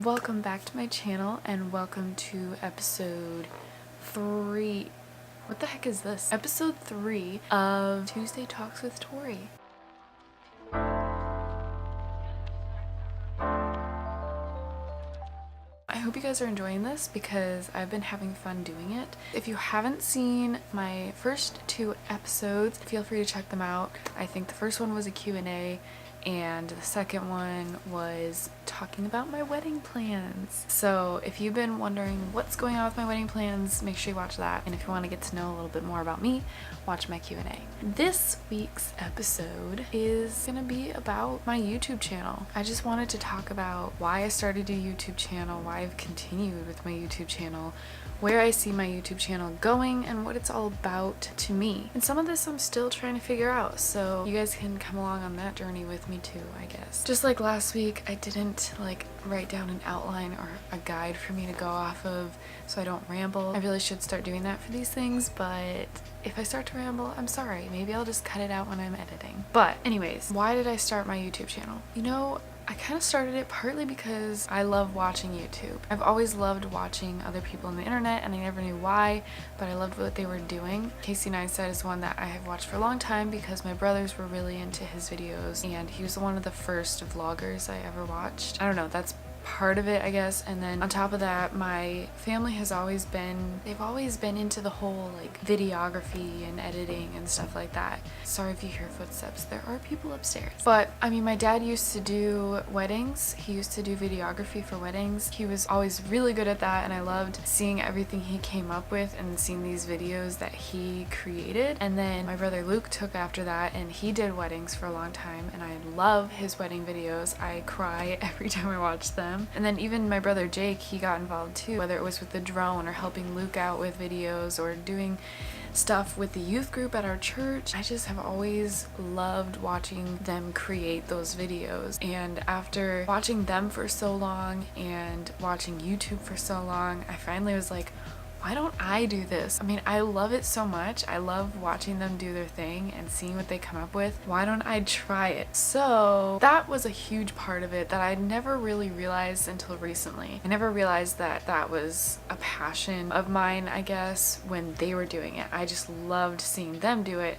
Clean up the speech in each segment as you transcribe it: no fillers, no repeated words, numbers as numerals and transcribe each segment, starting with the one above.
Welcome back to my channel and welcome to episode 3. What the heck is this? Episode 3 of Tuesday Talks with Tori. I hope you guys are enjoying this because I've been having fun doing it. If you haven't seen my first 2 episodes, feel free to check them out. I think the first one was a Q&A and the second one was talking about my wedding plans. So if you've been wondering what's going on with my wedding plans, make sure you watch that. And if you want to get to know a little bit more about me, watch my Q&A. This week's episode is gonna be about my YouTube channel. I just wanted to talk about why I started a YouTube channel, why I've continued with my YouTube channel, where I see my YouTube channel going, and what it's all about to me. And some of this I'm still trying to figure out, so you guys can come along on that journey with me too, I guess. Just like last week, I didn't write down an outline or a guide for me to go off of so I don't ramble. I really should start doing that for these things, but if I start to ramble, I'm sorry. Maybe I'll just cut it out when I'm editing. But anyways, why did I start my YouTube channel? You know, I kind of started it partly because I love watching YouTube. I've always loved watching other people on the internet and I never knew why, but I loved what they were doing. Casey Neistat is one that I have watched for a long time because my brothers were really into his videos and he was one of the first vloggers I ever watched. I don't know, that's part of it, I guess. And then on top of that, my family has always been, they've always been into the whole videography and editing and stuff like that. Sorry if you hear footsteps, there are people upstairs. But I mean, my dad used to do weddings. He used to do videography for weddings. He was always really good at that and I loved seeing everything he came up with and seeing these videos that he created. And then my brother Luke took after that and he did weddings for a long time and I love his wedding videos. I cry every time I watch them. And then even my brother Jake, he got involved too, whether it was with the drone or helping Luke out with videos or doing stuff with the youth group at our church. I just have always loved watching them create those videos. And after watching them for so long and watching YouTube for so long, I finally was like, why don't I do this? I mean, I love it so much. I love watching them do their thing and seeing what they come up with. Why don't I try it? So that was a huge part of it that I never really realized until recently. I never realized that that was a passion of mine, I guess, when they were doing it. I just loved seeing them do it.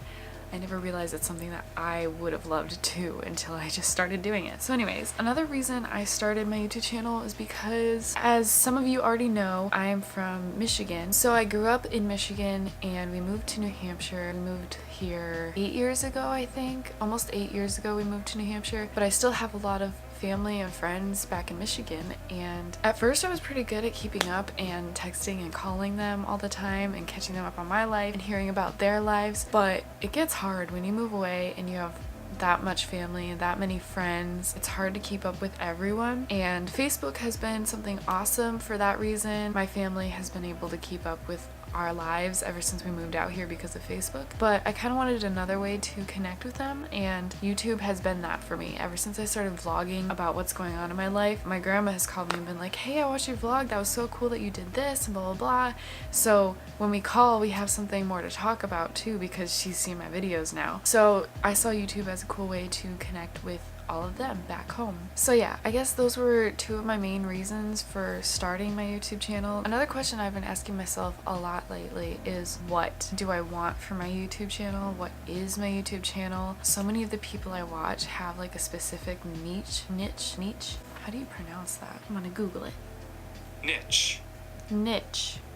I never realized it's something that I would have loved to until I just started doing it. So anyways, another reason I started my YouTube channel is because, as some of you already know, I am from Michigan. So I grew up in Michigan and we moved to New Hampshire. We moved here 8 years ago, I think. Almost 8 years ago we moved to New Hampshire. But I still have a lot of family and friends back in Michigan, and at first I was pretty good at keeping up and texting and calling them all the time and catching them up on my life and hearing about their lives, but it gets hard when you move away and you have that much family and that many friends. It's hard to keep up with everyone, and Facebook has been something awesome for that reason. My family has been able to keep up with our lives ever since we moved out here because of Facebook, but I kind of wanted another way to connect with them, and YouTube has been that for me. Ever since I started vlogging about what's going on in my life, my grandma has called me and been like, hey, I watched your vlog, that was so cool that you did this and blah blah blah. So when we call, we have something more to talk about too because she's seen my videos now. So I saw YouTube as a cool way to connect with all of them back home. So yeah, I guess those were 2 of my main reasons for starting my YouTube channel. Another question I've been asking myself a lot lately is, what do I want for my YouTube channel? What is my YouTube channel? So many of the people I watch have a specific niche. How do you pronounce that? I'm gonna Google it. Niche.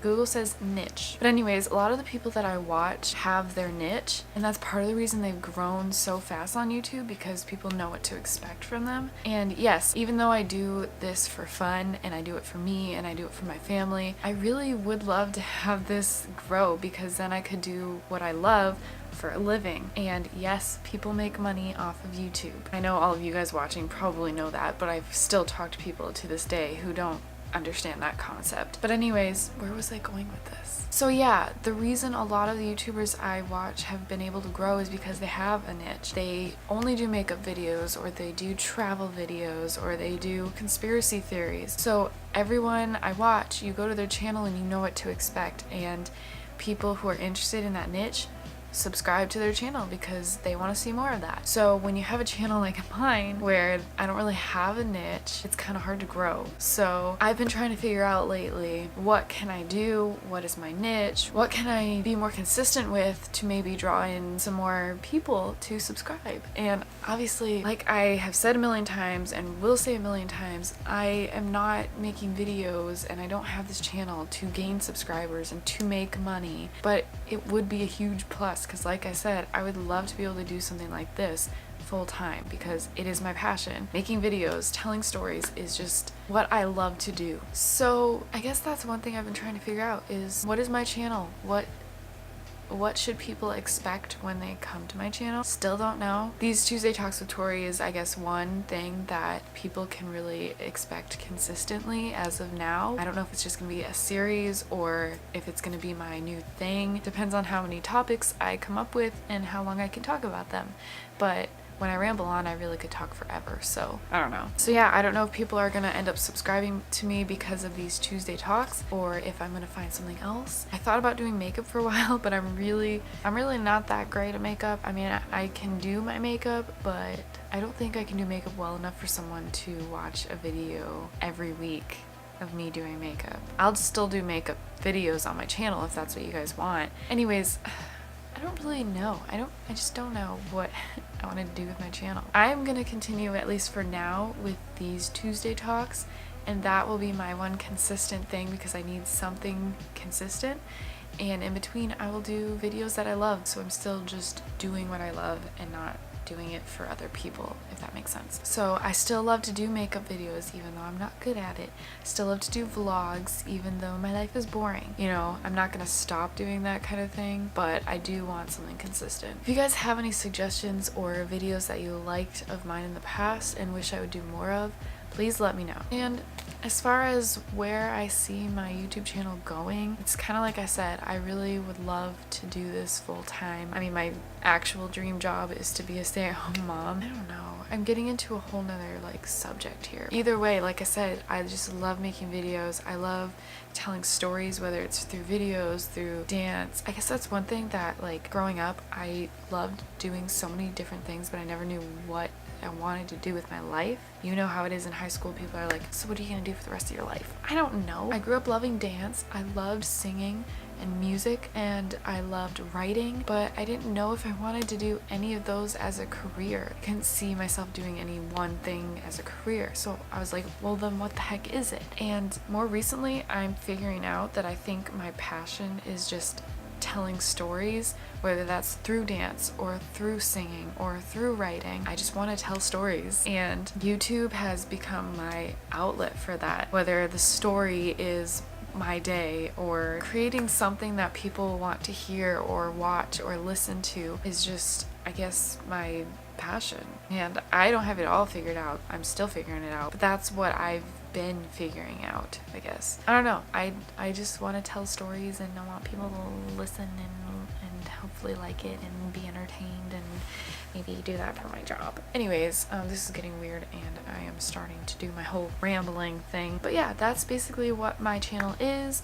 Google says niche. But anyways, a lot of the people that I watch have their niche, and that's part of the reason they've grown so fast on YouTube, because people know what to expect from them. And yes, even though I do this for fun and I do it for me and I do it for my family, I really would love to have this grow because then I could do what I love for a living. And yes, people make money off of YouTube. I know all of you guys watching probably know that, but I've still talked to people to this day who don't understand that concept. But anyways, where was I going with this? So yeah, the reason a lot of the YouTubers I watch have been able to grow is because they have a niche. They only do makeup videos, or they do travel videos, or they do conspiracy theories. So everyone I watch, you go to their channel and you know what to expect, and people who are interested in that niche subscribe to their channel because they want to see more of that. So when you have a channel like mine where I don't really have a niche, it's kind of hard to grow. So I've been trying to figure out lately, what can I do? What is my niche? What can I be more consistent with to maybe draw in some more people to subscribe? And obviously, like I have said a million times and will say a million times, I am not making videos and I don't have this channel to gain subscribers and to make money, but it would be a huge plus because like I said, I would love to be able to do something like this full time because it is my passion. Making videos, telling stories is just what I love to do. So I guess that's one thing I've been trying to figure out is, what is my channel? What should people expect when they come to my channel? Still don't know. These Tuesday Talks with Tori is, I guess, one thing that people can really expect consistently as of now. I don't know if it's just gonna be a series or if it's gonna be my new thing. Depends on how many topics I come up with and how long I can talk about them. But when I ramble on, I really could talk forever, so I don't know. So yeah, I don't know if people are gonna end up subscribing to me because of these Tuesday Talks or if I'm gonna find something else. I thought about doing makeup for a while, but I'm really not that great at makeup. I mean, I can do my makeup, but I don't think I can do makeup well enough for someone to watch a video every week of me doing makeup. I'll still do makeup videos on my channel if that's what you guys want. Anyways, I don't really know. I just don't know what I want to do with my channel. I'm gonna continue, at least for now, with these Tuesday Talks, and that will be my one consistent thing because I need something consistent. And in between, I will do videos that I love, so I'm still just doing what I love and not doing it for other people, if that makes sense. So I still love to do makeup videos even though I'm not good at it. I still love to do vlogs even though my life is boring. You know, I'm not gonna stop doing that kind of thing, but I do want something consistent. If you guys have any suggestions or videos that you liked of mine in the past and wish I would do more of, please let me know. And as far as where I see my YouTube channel going, it's kind of like I said, I really would love to do this full time. I mean, my actual dream job is to be a stay-at-home mom. I don't know. I'm getting into a whole nother subject here. Either way, like I said, I just love making videos. I love telling stories, whether it's through videos, through dance. I guess that's one thing that growing up, I loved doing so many different things, but I never knew what I wanted to do with my life. You know how it is in high school. People are like, so what are you gonna do for the rest of your life? I don't know. I grew up loving dance. I loved singing and music, and I loved writing, but I didn't know if I wanted to do any of those as a career. I couldn't see myself doing any one thing as a career. So I was like, well then what the heck is it? And more recently, I'm figuring out that I think my passion is just telling stories, whether that's through dance or through singing or through writing. I just want to tell stories, and YouTube has become my outlet for that. Whether the story is my day or creating something that people want to hear or watch or listen to is just, I guess, my passion. And I don't have it all figured out. I'm still figuring it out, but that's what I've been figuring out, I guess. I don't know. I just want to tell stories, and I want people to listen and hopefully like it and be entertained and maybe do that for my job. Anyways, this is getting weird and I am starting to do my whole rambling thing. But yeah, that's basically what my channel is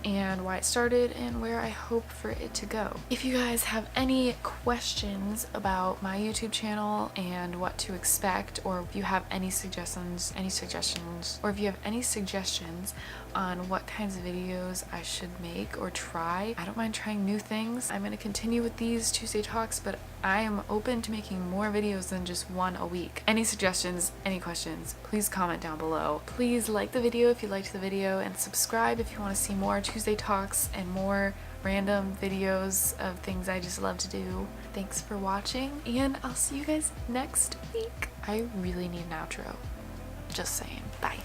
and why it started and where I hope for it to go. If you guys have any questions about my YouTube channel and what to expect, or if you have any suggestions, or if you have any suggestions on what kinds of videos I should make or try, I don't mind trying new things. I'm going to continue with these Tuesday Talks, but I am open to making more videos than just one a week. Any suggestions, any questions, please comment down below. Please like the video if you liked the video, and subscribe if you want to see more Tuesday Talks and more random videos of things I just love to do. Thanks for watching, and I'll see you guys next week. I really need an outro. Just saying. Bye.